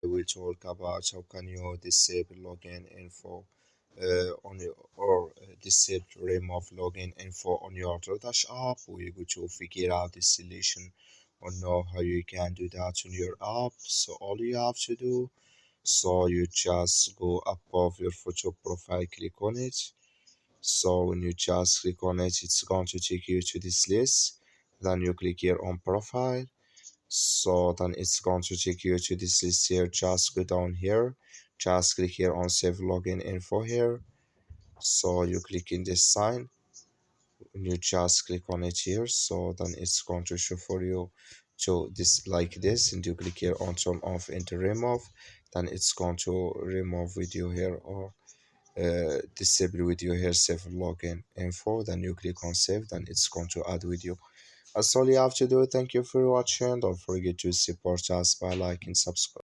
we'll talk about how can you disable login info on your disable remove login info on your Doordash app. We're going to figure out the solution or know how you can do that on your app. So all you have to do, so you just go above your photo profile, click on it. So when you just click on it, it's going to take you to this list. Then you click here on profile. So then it's going to take you to this list here. Just go down here, just click here on save login info here. So you click in this sign, and you just click on it here. So then it's going to show for you to this like this, and you click here on turn off and to remove. Then it's going to remove video here or disable video here, save login info. Then you click on save, then it's going to add video. That's all you have to do. Thank you for watching. Don't forget to support us by liking, subscribe.